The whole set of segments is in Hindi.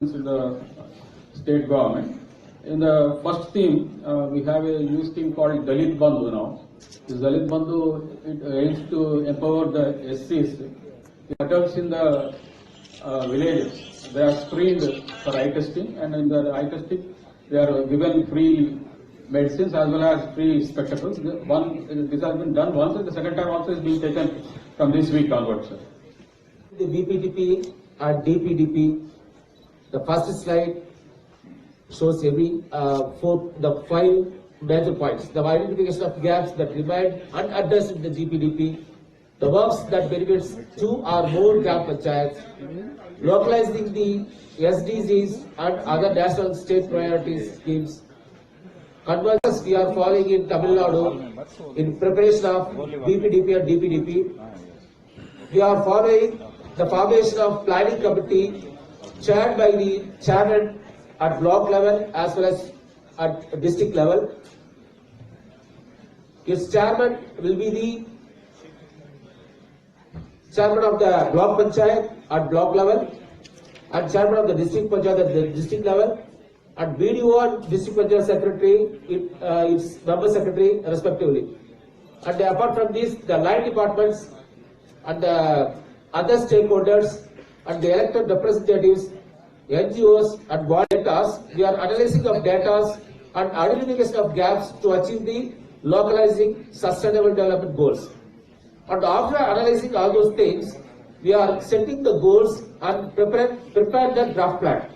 in the state government. In the first theme, we have a new scheme called Dalit Bandhu now. This Dalit Bandhu it aims to empower the SCs. The adults in the villages, they are screened for eye testing, and in the eye testing, they are given free medicines as well as free spectacles. This has been done once, and the second time also is being taken from this week onwards. Sir. The BPDP and DPDP. The first slide shows the 5 major points. The identification of gaps that remain unaddressed in the GPDP, the works that benefits 2 or more gap panchayats, localizing the SDGs and other national state priority schemes. Convergence we are following in Tamil Nadu in preparation of BPDP and DPDP. We are following the formation of planning committee chaired by the chairman at block level as well as at district level. Its chairman will be the chairman of the block panchayat at block level and chairman of the district panchayat at the district level, and BDO and district panchayat secretary, its member secretary respectively. And apart from this, the line departments and the other stakeholders and the elected representatives, NGOs and data, we are analyzing of data and identification of gaps to achieve the localizing sustainable development goals. And after analyzing all those things, we are setting the goals and prepare the draft plan.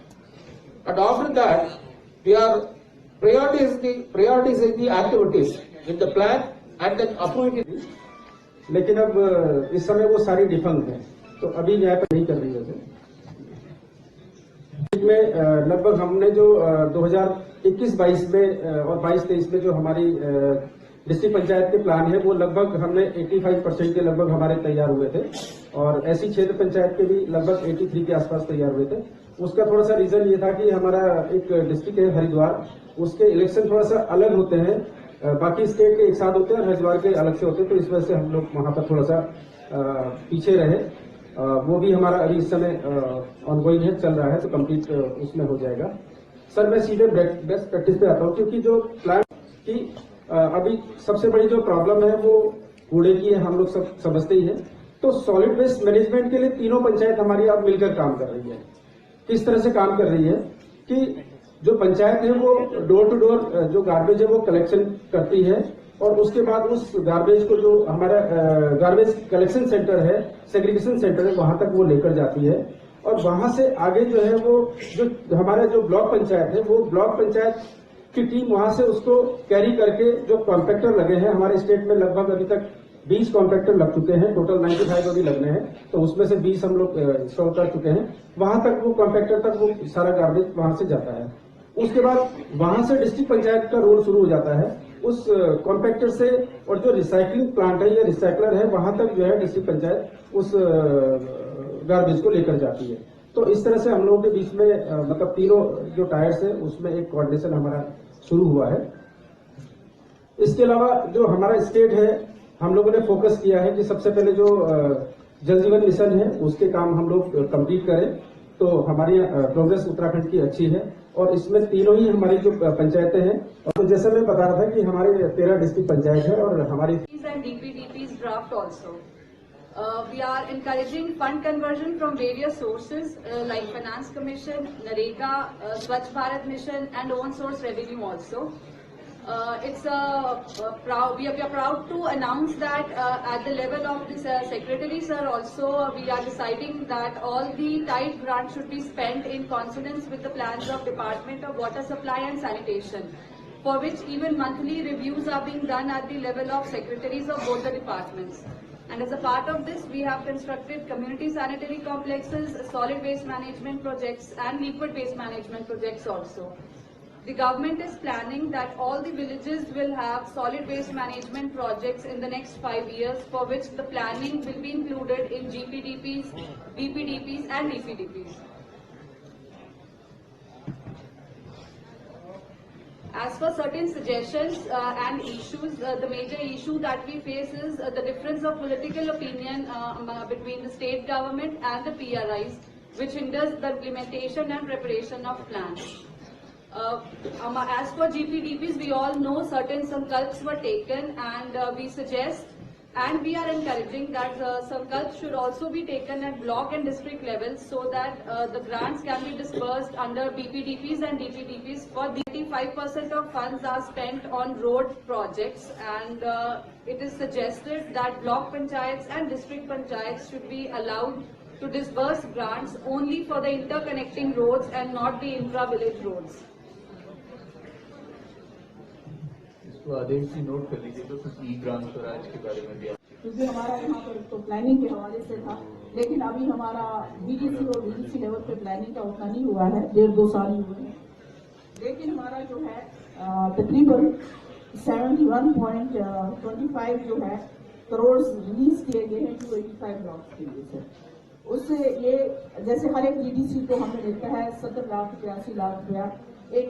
And after that, we are prioritizing the activities in the plan and then approving it. लेकिन अब इस समय वो सारी डिफंक्ट है, तो अभी यहाँ पर नहीं कर रही है। में लगभग हमने जो 2021-22 में और 22-23 में जो हमारी डिस्ट्रिक्ट पंचायत के प्लान है, वो लगभग हमने 85% के लगभग हमारे तैयार हुए थे, और ऐसी क्षेत्र पंचायत के भी लगभग 83 के आसपास तैयार हुए थे। उसका थोड़ा सा रीजन ये था कि हमारा एक डिस्ट्रिक्ट है हरिद्वार, उसके इलेक्शन थोड़ा सा अलग होते हैं, बाकी स्टेट के एक साथ होते हैं और हरिद्वार के अलग से होते हैं, तो इस वजह से हम लोग वहां पर थोड़ा सा पीछे रहे। वो भी हमारा अभी इस समय ऑनगोइंग है, चल रहा है, तो कंप्लीट उसमें हो जाएगा। सर मैं सीधे बेस्ट प्रैक्टिस पे आता हूँ, क्योंकि जो प्लान की अभी सबसे बड़ी जो प्रॉब्लम है वो कूड़े की है, हम लोग सब समझते ही है। तो सॉलिड वेस्ट मैनेजमेंट के लिए तीनों पंचायत हमारी अब मिलकर काम कर रही है। किस तरह से काम कर रही है कि जो पंचायत है वो डोर टू डोर जो गार्बेज है वो कलेक्शन करती है, और उसके बाद उस गार्बेज को जो हमारा गार्बेज कलेक्शन सेंटर है, सेग्रीगेशन सेंटर है, वहां तक वो लेकर जाती है। और वहां से आगे जो है वो जो हमारा जो ब्लॉक पंचायत है, वो ब्लॉक पंचायत की टीम वहां से उसको कैरी करके, जो कॉन्ट्रैक्टर लगे हैं हमारे स्टेट में लगभग अभी तक 20 कॉन्ट्रैक्टर लग चुके हैं, टोटल 95 अभी लगने हैं, तो उसमें से 20 हम लोग इंस्टॉल कर चुके हैं। वहां तक वो कॉन्ट्रैक्टर तक वो सारा गार्बेज वहां से जाता है। उसके बाद वहां से डिस्ट्रिक्ट पंचायत का रोल शुरू हो जाता है, उस कॉन्ट्रैक्टर से, और जो रिसाइकलिंग प्लांट है या रिसाइकलर है, वहां तक जो है डिस्ट्रिक्ट पंचायत उस गार्बेज को लेकर जाती है। तो इस तरह से हम लोगों के बीच में मतलब तीनों जो टायर्स है उसमें एक कोऑर्डिनेशन हमारा शुरू हुआ है। इसके अलावा जो हमारा स्टेट है, हम लोगों ने फोकस किया है कि सबसे पहले जो जल जीवन मिशन है उसके काम हम लोग कंप्लीट करें, तो हमारी प्रोग्रेस उत्तराखंड की अच्छी है, और इसमें तीनों ही हमारी जो पंचायतें हैं, और जैसे मैं बता रहा था कि हमारे 13 डिस्ट्रिक्ट पंचायत है और हमारी DPDP's draft also. We are encouraging fund conversion from various sources like Finance Commission, NREGA, Swachh Bharat Mission and own source revenue also. We are proud to announce that at the level of the secretary sir also we are deciding that all the tight grants should be spent in consonance with the plans of Department of Water Supply and Sanitation, for which even monthly reviews are being done at the level of secretaries of both the departments. And as a part of this, we have constructed community sanitary complexes, solid waste management projects and liquid waste management projects also. The government is planning that all the villages will have solid waste management projects in the next 5 years, for which the planning will be included in GPDPs, BPDPs and DPDPs. As for certain suggestions and issues, the major issue that we face is the difference of political opinion between the state government and the PRIs. which hinders the implementation and preparation of plans. As for GPDPs, we all know certain sankalps were taken, and we suggest and we are encouraging that sankalps should also be taken at block and district levels so that the grants can be disbursed under BPDPs and DPDPs. For the 85% of funds are spent on road projects, and it is suggested that block panchayats and district panchayats should be allowed to disburse grants only for the interconnecting roads and not the intra-village roads. इसको आदेश जी नोट कर लीजिए तो कुछ ई ग्राम स्वराज के बारे में भी क्योंकि हमारा यहाँ पर तो प्लानिंग के हवाले से था, लेकिन अभी हमारा बीडीसी और बीडीसी लेवल पे प्लानिंग का उतना नहीं हुआ है, 1.5-2 साल ही हुए हैं। लेकिन हमारा जो है तकरीबन 71.25 जो है करोड़ रिलीज किए गए हैं 285 ब्लॉक के लिए से। उससे ये जैसे हर एक बीडीसी को हमें मिलता है 70 लाख 83 लाख रुपया एक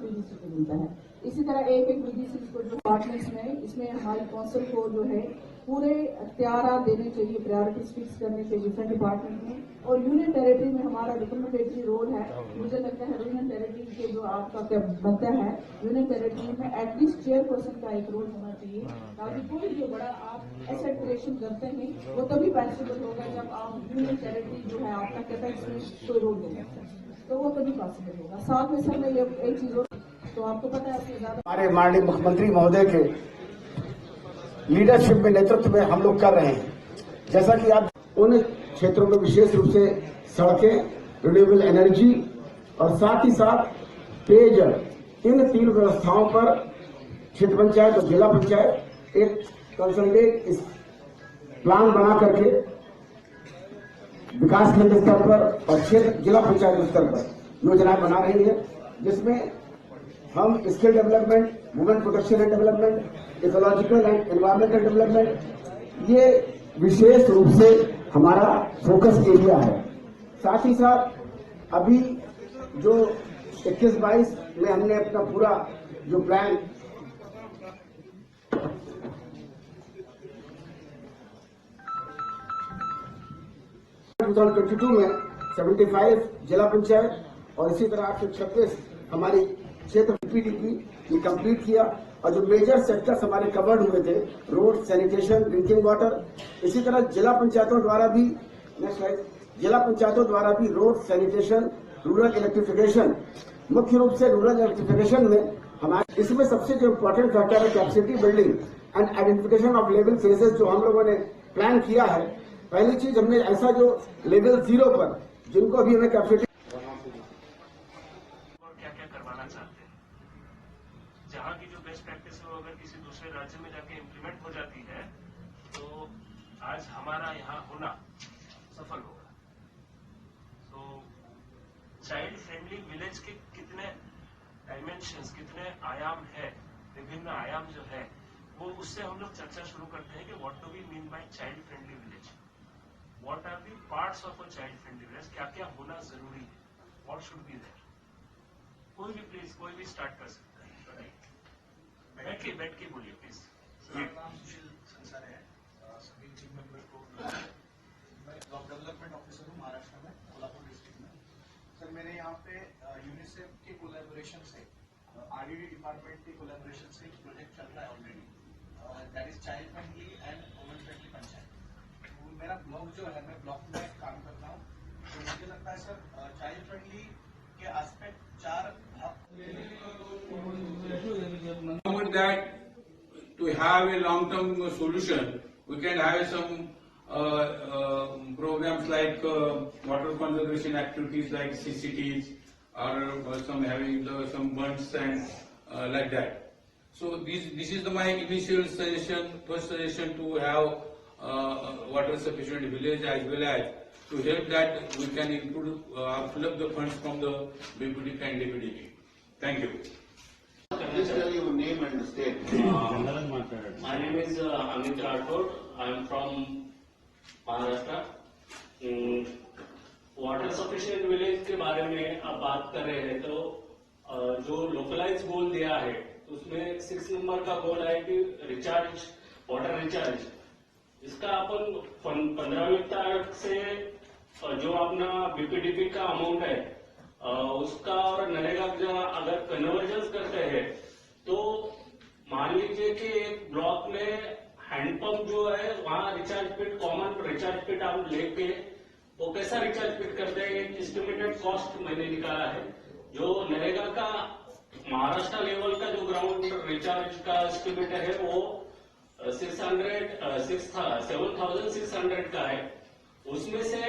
बीडीसी को मिलता है। इसी तरह एक बीडीसी को जो डिपार्टमेंट्स में इसमें हमारी काउंसिल को जो है पूरे अख्तियार देने चाहिए, प्रायोरिटीज फिक्स करने चाहिए डिफरेंट डिपार्टमेंट में। और यूनियन टेरिटरी में हमारा रिकमेंडेटरी रोल है। मुझे लगता है यूनियन टेरिटरी के जो आपका बनता है, यूनियन टेरिटरी में एटलीस्ट चेयरपर्सन का एक रोल होना चाहिए, ताकि कोई जो बड़ा आप एसेट क्रिएशन करते हैं वो तभी पॉसिबल होगा जब आप यूनियन टेरिटरी जो है आपका कहता है इसमें कोई रोल नहीं है, तो वो तभी पॉसिबल होगा। साथ में सर में ये एक चीज तो आपको पता है हमारे माननीय मुख्यमंत्री महोदय के लीडरशिप में नेतृत्व में हम लोग कर रहे हैं। जैसा कि आप उन क्षेत्रों में विशेष रूप से सड़कें, रिन्यूएबल एनर्जी और साथ ही साथ पेयजल, इन 3 व्यवस्थाओं पर क्षेत्र पंचायत और जिला पंचायत एक कंसल्टेट प्लान बना करके विकास खंड स्तर पर और क्षेत्र जिला पंचायत स्तर पर योजनाएं बना रही है, जिसमें हम skill development, women protection and development, ecological and environmental development, ये विशेष रूप से हमारा फोकस एरिया है। साथ ही साथ अभी जो 21-22 में हमने अपना पूरा जो प्लान 2022 में 75 जिला पंचायत और इसी तरह 826 हमारी क्षेत्र बीपीडीपी ये कंप्लीट किया। और जो मेजर सेक्टर्स हमारे कवर्ड हुए थे, रोड, सैनिटेशन, ड्रिंकिंग वाटर, इसी तरह जिला पंचायतों द्वारा भी रोड, सैनिटेशन, रूरल इलेक्ट्रिफिकेशन, मुख्य रूप से रूरल इलेक्ट्रिफिकेशन में हमारे इसमें सबसे जो इम्पोर्टेंट फैक्टर है capacity building and identification of level phases जो हम लोगों ने प्लान किया है। पहली चीज हमने ऐसा जो लेवल 0 पर जिनको अभी हमें कैपेसिटी जहाँ की जो बेस्ट प्रैक्टिस है वो अगर किसी दूसरे राज्य में जाके इम्प्लीमेंट हो जाती है तो आज हमारा यहाँ होना सफल होगा। तो चाइल्ड फ्रेंडली विलेज के कितने डायमेंशंस, कितने आयाम है, विभिन्न आयाम जो है वो उससे हम लोग चर्चा शुरू करते हैं कि what do we mean by child friendly village, what are the parts of a child friendly village, क्या क्या होना जरूरी है, व्हाट शुड बी देयर। कोई भी स्टार्ट कर सकता है। बैठ के बोलिए प्लीज। संसार है, सभी टीम मेंबर को मैं ब्लॉक डेवलपमेंट ऑफिसर हूँ महाराष्ट्र में, कोल्हापुर डिस्ट्रिक्ट में। सर मेरे यहाँ पे यूनिसेफ के कोलैबोरेशन से, आरडीडी डिपार्टमेंट के कोलैबोरेशन से एक प्रोजेक्ट चल रहा है already, that is child friendly and women friendly panchayat. मेरा ब्लॉक जो है, मैं ब्लॉक में काम करता हूँ, तो मुझे लगता है सर चाइल्ड फ्रेंडली के aspect 4 With that, to have a long-term solution, we can have some programs like water conservation activities like CCTs, or some having some bunds and like that. So this is my initial suggestion, first suggestion to have water sufficient village as well as to help that we can include fill up the funds from the BPDP and DPDP. Thank you. Please tell your name and state. My name is Amit Rathod. I am from Maharashtra. Water sufficient village के बारे में आप बात कर रहे हैं तो जो लोकलाइज गोल दिया है तो उसमें 6 नंबर का गोल है कि रिचार्ज, वाटर रिचार्ज। इसका अपन 15वीं तारीख से जो अपना बीपीडीपी का अमाउंट है उसका और नरेगा का अगर कन्वर्जेंस करते हैं तो मान लीजिए कि एक ब्लॉक में हैंडपंप जो है वहाँ recharge pit, common recharge pit आप लेके वो कैसा रिचार्ज पिट करते हैं, एक एस्टिमेटेड कॉस्ट मैंने निकाला है। जो नरेगा का महाराष्ट्र लेवल का जो ग्राउंड रिचार्ज का एस्टिमेट है वो 7,600 का है। उसमें से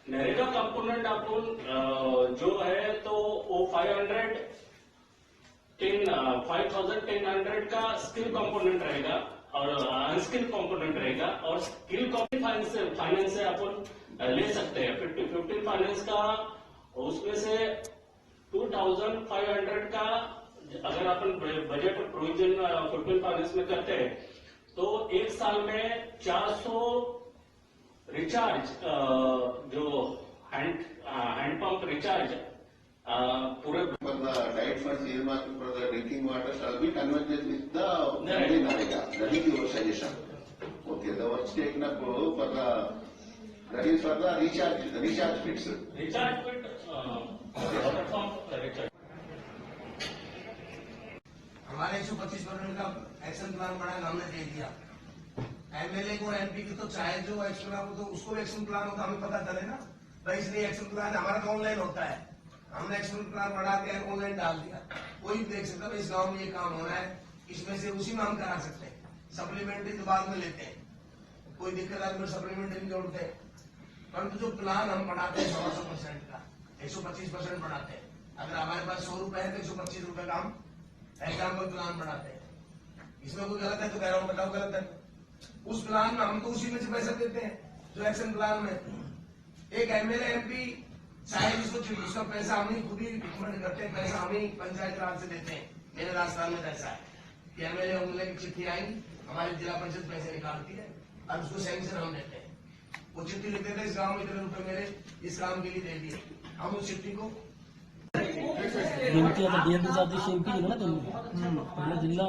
नरेगा कंपोनेंट अपन जो है तो वो 5,1000 का स्किल कंपोनेंट रहेगा और अनस्किल कंपोनेंट रहेगा, और स्किल फाइनेंस से अपन ले सकते हैं 50 फाइनेंस का। उसमें से 2,500 का अगर अपन बजट प्रोविजन 50 फाइनेंस में करते हैं तो एक साल में 400 रिचार्ज जो हैंडपंप रिचार्ज पूरे for the diet funds earmarked for the drinking water shall be converted with the Narega. That is your suggestion. Okay, the work taken up for the, that is for the recharge bits. Recharge pit water pump recharge. हमारे 125% का एक्शन प्लान बना हमने दे दिया। एमएलए को एमपी की तो चाहे जो एक्शन प्लान हो तो उसको एक्शन प्लान होता हमें पता चले ना, तो इसलिए एक्शन प्लान हमारा तो ऑनलाइन होता है। हमने एक्शन प्लान बना के ऑनलाइन डाल दिया, कोई भी देख सकता है इस गांव में ये काम होना है, इसमें से उसी में हम करा सकते हैं। सप्लीमेंट्री तो बाद में लेते हैं, कोई दिक्कत आती है सप्लीमेंट्री नहीं जोड़ते हैं, परंतु जो प्लान हम बढ़ाते हैं 100% का 125% बढ़ाते हैं। अगर हमारे पास 100 रुपए है तो 125 रुपए का हम एग्जाम्पल प्लान बढ़ाते हैं। इसमें कोई गलत है तो कह रहा हूँ, बताओ गलत है? उस प्लान में हम तो उसी में से पैसा देते हैं जो एक्शन प्लान में। एक एमएलए एमपी चाहे जिसको उसका पैसा हम ही खुद ही रिकमेंड करते हैं, पैसा हम ही पंचायत राज से देते हैं। मेरे राजस्थान में ऐसा है कि एमएलए एमएलए की चिट्ठी आएंगी, हमारी जिला परिषद पैसे निकालती है और उसको सैंक्शन हम देते हैं। वो चिट्ठी लिखते थे इस गांव में इतने रुपए मेरे इस काम के लिए दे दिए, हम उस चिट्ठी को आता DMP शिल्पी ना तुम्ही जिल्हा